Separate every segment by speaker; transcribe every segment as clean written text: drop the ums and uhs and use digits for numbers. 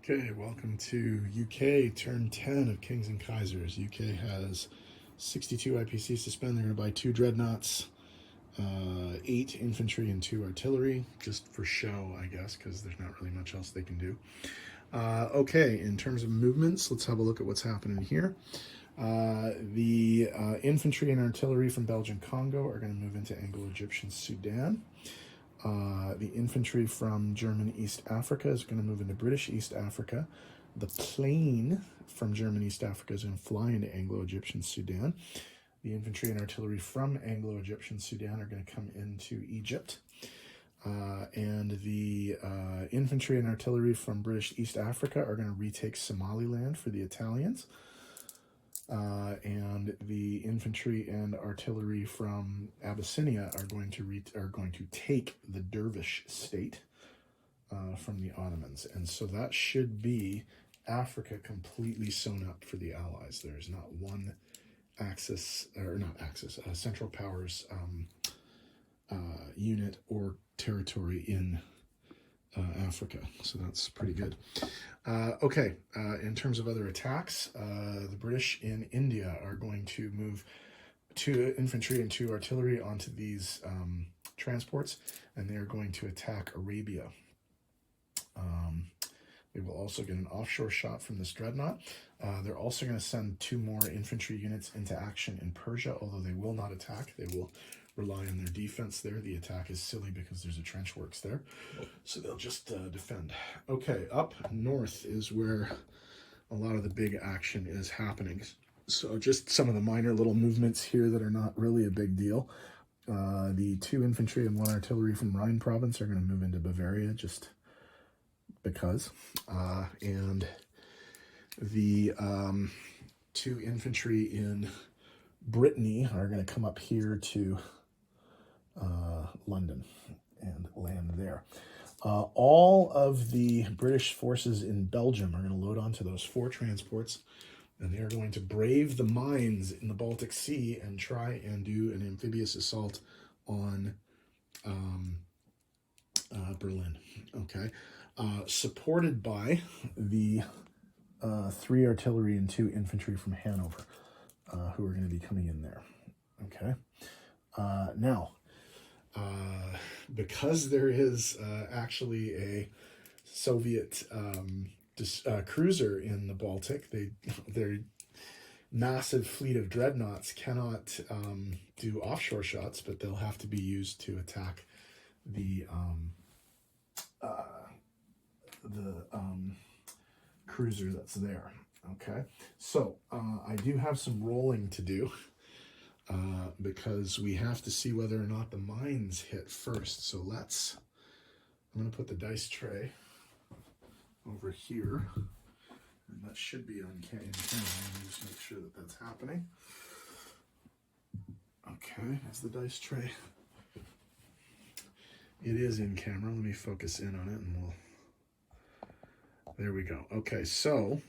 Speaker 1: Okay, welcome to UK turn 10 of Kings and Kaisers. UK has 62 IPCs to spend. They're going to buy 2 dreadnoughts, 8 infantry, and 2 artillery, just for show, I guess, because there's not really much else they can do. Okay, in terms of movements, let's have a look at what's happening here. The infantry and artillery from Belgian Congo are going to move into Anglo-Egyptian Sudan. The infantry from German East Africa is going to move into British East Africa. The plane from German East Africa is going to fly into Anglo-Egyptian Sudan. The infantry and artillery from Anglo-Egyptian Sudan are going to come into Egypt. And the infantry and artillery from British East Africa are going to retake Somaliland for the Italians. And the infantry and artillery from Abyssinia are going to take the Dervish state from the Ottomans, and so that should be Africa completely sewn up for the Allies. There is not one Central Powers unit or territory in Africa, so that's pretty good. Okay, in terms of other attacks, the British in India are going to move 2 infantry and 2 artillery onto these transports, and they are going to attack Arabia. They will also get an offshore shot from this dreadnought. They're also going to send 2 more infantry units into action in Persia, although they will not attack. They will rely on their defense there. The attack is silly because there's a trench works there, so they'll just defend. Okay, up north is where a lot of the big action is happening. So just some of the minor little movements here that are not really a big deal. The 2 infantry and 1 artillery from Rhine province are going to move into Bavaria just because. And the 2 infantry in Brittany are going to come up here to London and land there. All of the British forces in Belgium are going to load onto those 4 transports, and they are going to brave the mines in the Baltic Sea and try and do an amphibious assault on Berlin. Okay, supported by the 3 artillery and 2 infantry from Hanover, who are going to be coming in there. Okay, now, because there is actually a Soviet cruiser in the Baltic, their massive fleet of dreadnoughts cannot do offshore shots, but they'll have to be used to attack the cruiser that's there. Okay, so I do have some rolling to do. Because we have to see whether or not the mines hit first. So I'm going to put the dice tray over here, and that should be on camera. Let me just make sure that that's happening. Okay, that's the dice tray. It is in camera. Let me focus in on it, and there we go. Okay, so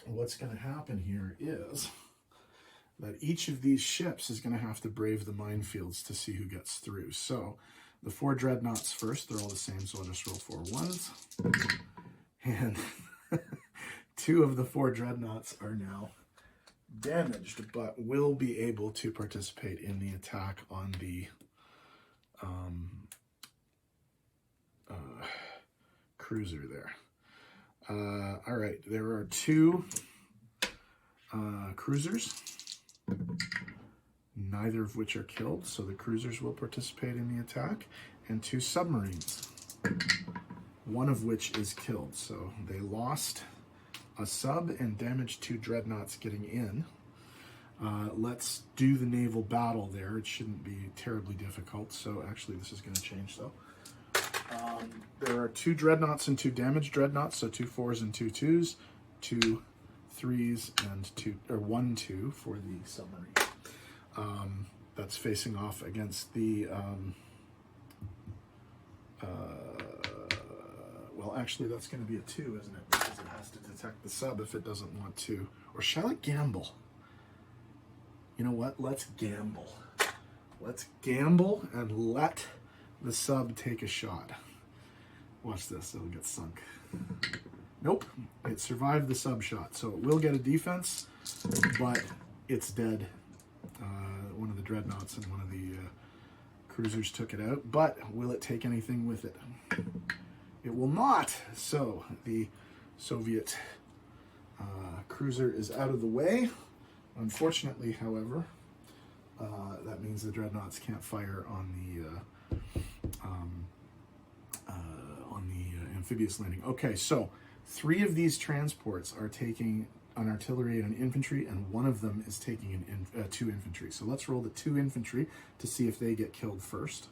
Speaker 1: what's going to happen here is that each of these ships is going to have to brave the minefields to see who gets through. So the 4 dreadnoughts first, they're all the same, so I'll just roll 4 ones. And 2 of the 4 dreadnoughts are now damaged, but will be able to participate in the attack on the cruiser there. All right, there are 2 cruisers, neither of which are killed, so the cruisers will participate in the attack, and 2 submarines, one of which is killed. So they lost a sub and damaged 2 dreadnoughts getting in. Let's do the naval battle there. It shouldn't be terribly difficult. So actually this is going to change though. There are 2 dreadnoughts and 2 damaged dreadnoughts, so 2 4s and 2 2s, 2 3s and 1 2 for the submarine. That's facing off against the well, actually that's going to be a 2, isn't it? Because it has to detect the sub if it doesn't want to. Or shall it gamble? You know what? Let's gamble. Let's gamble and let the sub take a shot. Watch this, it'll get sunk. Nope, it survived the sub shot, so it will get a defense, but it's dead. One of the dreadnoughts and one of the cruisers took it out, but will it take anything with it? It will not. So the Soviet cruiser is out of the way. Unfortunately, however, that means the dreadnoughts can't fire on the amphibious landing. Okay, so 3 of these transports are taking an artillery and an infantry, and one of them is taking 2 infantry. So let's roll the 2 infantry to see if they get killed first,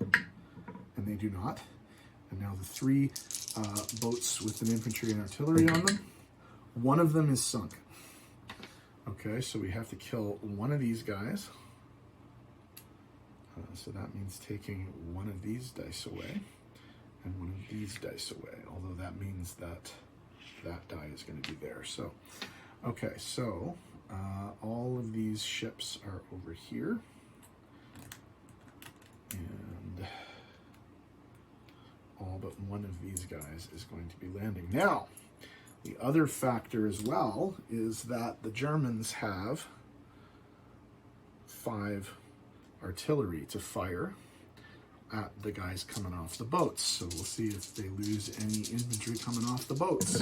Speaker 1: and they do not. And now the 3 boats with an infantry and artillery on them, one of them is sunk. Okay, so we have to kill one of these guys. So that means taking one of these dice away and one of these dice away, although that means that that die is going to be there. So, okay, so all of these ships are over here, and all but one of these guys is going to be landing. Now, the other factor as well is that the Germans have 5 artillery to fire at the guys coming off the boats. So we'll see if they lose any infantry coming off the boats.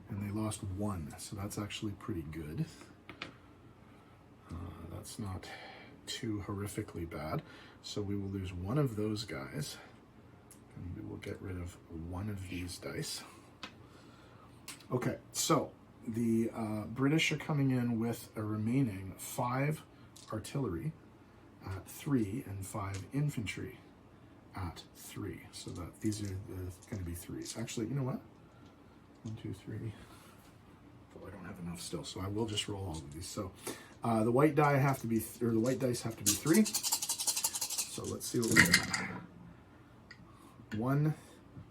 Speaker 1: And they lost 1, so that's actually pretty good. That's not too horrifically bad. So we will lose 1 of those guys, and we will get rid of 1 of these dice. Okay, so the British are coming in with a remaining 5 artillery at 3 and 5 infantry at 3. So that these are going to be 3s. Actually, you know what? 1, 2, 3. Well, I don't have enough still, so I will just roll all of these. So the white die have to be, or the white dice have to be 3. So let's see what we got.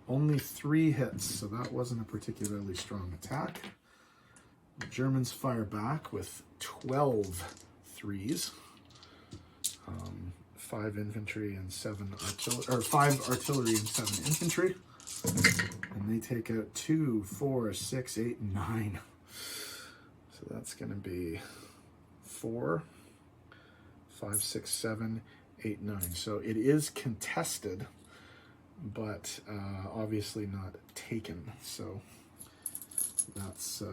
Speaker 1: Only 3 hits, so that wasn't a particularly strong attack. The Germans fire back with 12 3s. 5 infantry and 7 artillery, or 5 artillery and 7 infantry. And they take out 2, 4, 6, 8, 9. So that's going to be 4, 5, 6, 7, 8, 9. So it is contested, but obviously not taken. So that's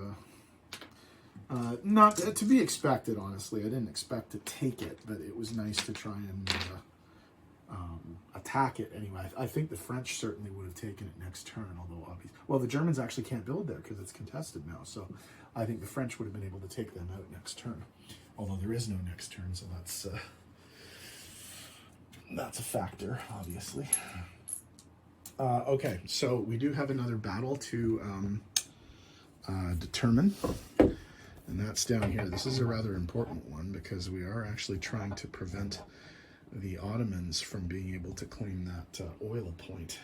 Speaker 1: not to be expected, honestly. I didn't expect to take it, but it was nice to try and attack it anyway. I think the French certainly would have taken it next turn, although obviously, well, the Germans actually can't build there because it's contested now. So I think the French would have been able to take them out next turn, although there is no next turn, so that's a factor, obviously. Okay, so we do have another battle to determine. And that's down here. This is a rather important one because we are actually trying to prevent the Ottomans from being able to claim that oil point,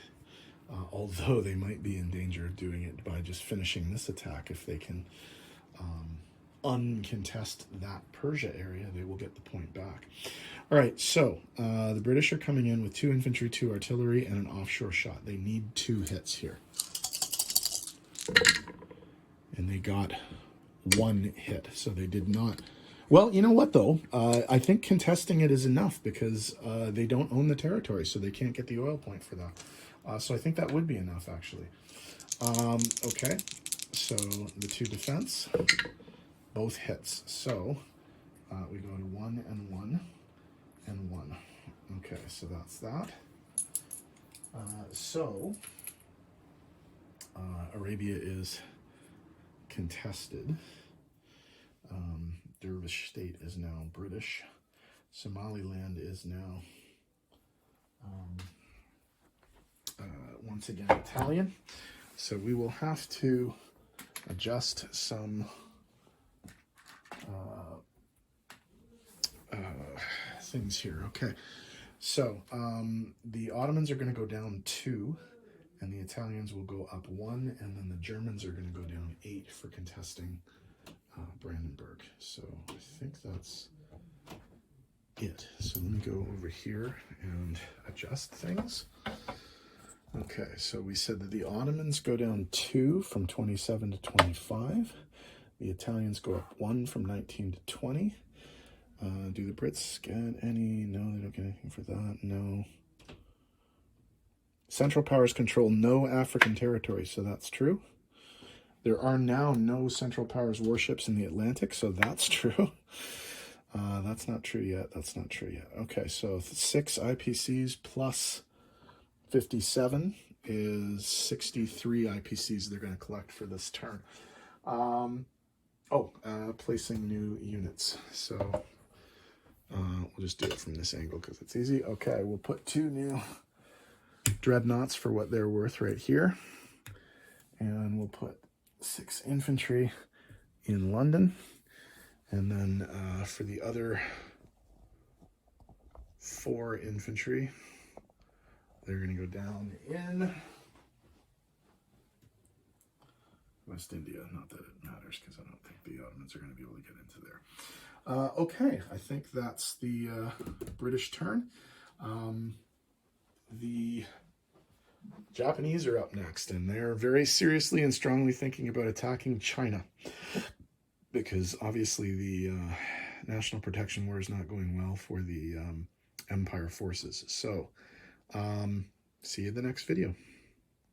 Speaker 1: although they might be in danger of doing it by just finishing this attack. If they can uncontest that Persia area, they will get the point back. All right, so the British are coming in with 2 infantry, 2 artillery, and an offshore shot. They need 2 hits here. And they got 1 hit, so they did not. Well, you know what, though? I think contesting it is enough because they don't own the territory, so they can't get the oil point for that. So I think that would be enough, actually. Okay, so the 2 defense, both hits. So we go to 1 and 1 and 1. Okay, so that's that. Arabia is contested. Dervish state is now British. Somaliland is now once again Italian. So we will have to adjust some things here. Okay, so the Ottomans are going to go down 2, and the Italians will go up 1, and then the Germans are going to go down 8 for contesting Brandenburg. So I think that's it. So let me go over here and adjust things. Okay, so we said that the Ottomans go down 2 from 27 to 25. The Italians go up 1 from 19 to 20. Do the Brits get any? No, they don't get anything for that. No. Central powers control no African territory, so that's true. There are now no Central Powers warships in the Atlantic, so that's true. That's not true yet. That's not true yet. Okay, so 6 IPCs plus 57 is 63 IPCs they're going to collect for this turn. Placing new units. So we'll just do it from this angle because it's easy. Okay, we'll put 2 new dreadnoughts for what they're worth right here. And we'll put 6 infantry in London. And then for the other 4 infantry, they're going to go down in West India. Not that it matters because I don't think the Ottomans are going to be able to get into there. Okay, I think that's the British turn. The Japanese are up next, and they're very seriously and strongly thinking about attacking China because obviously the National Protection War is not going well for the Empire forces. So, see you in the next video.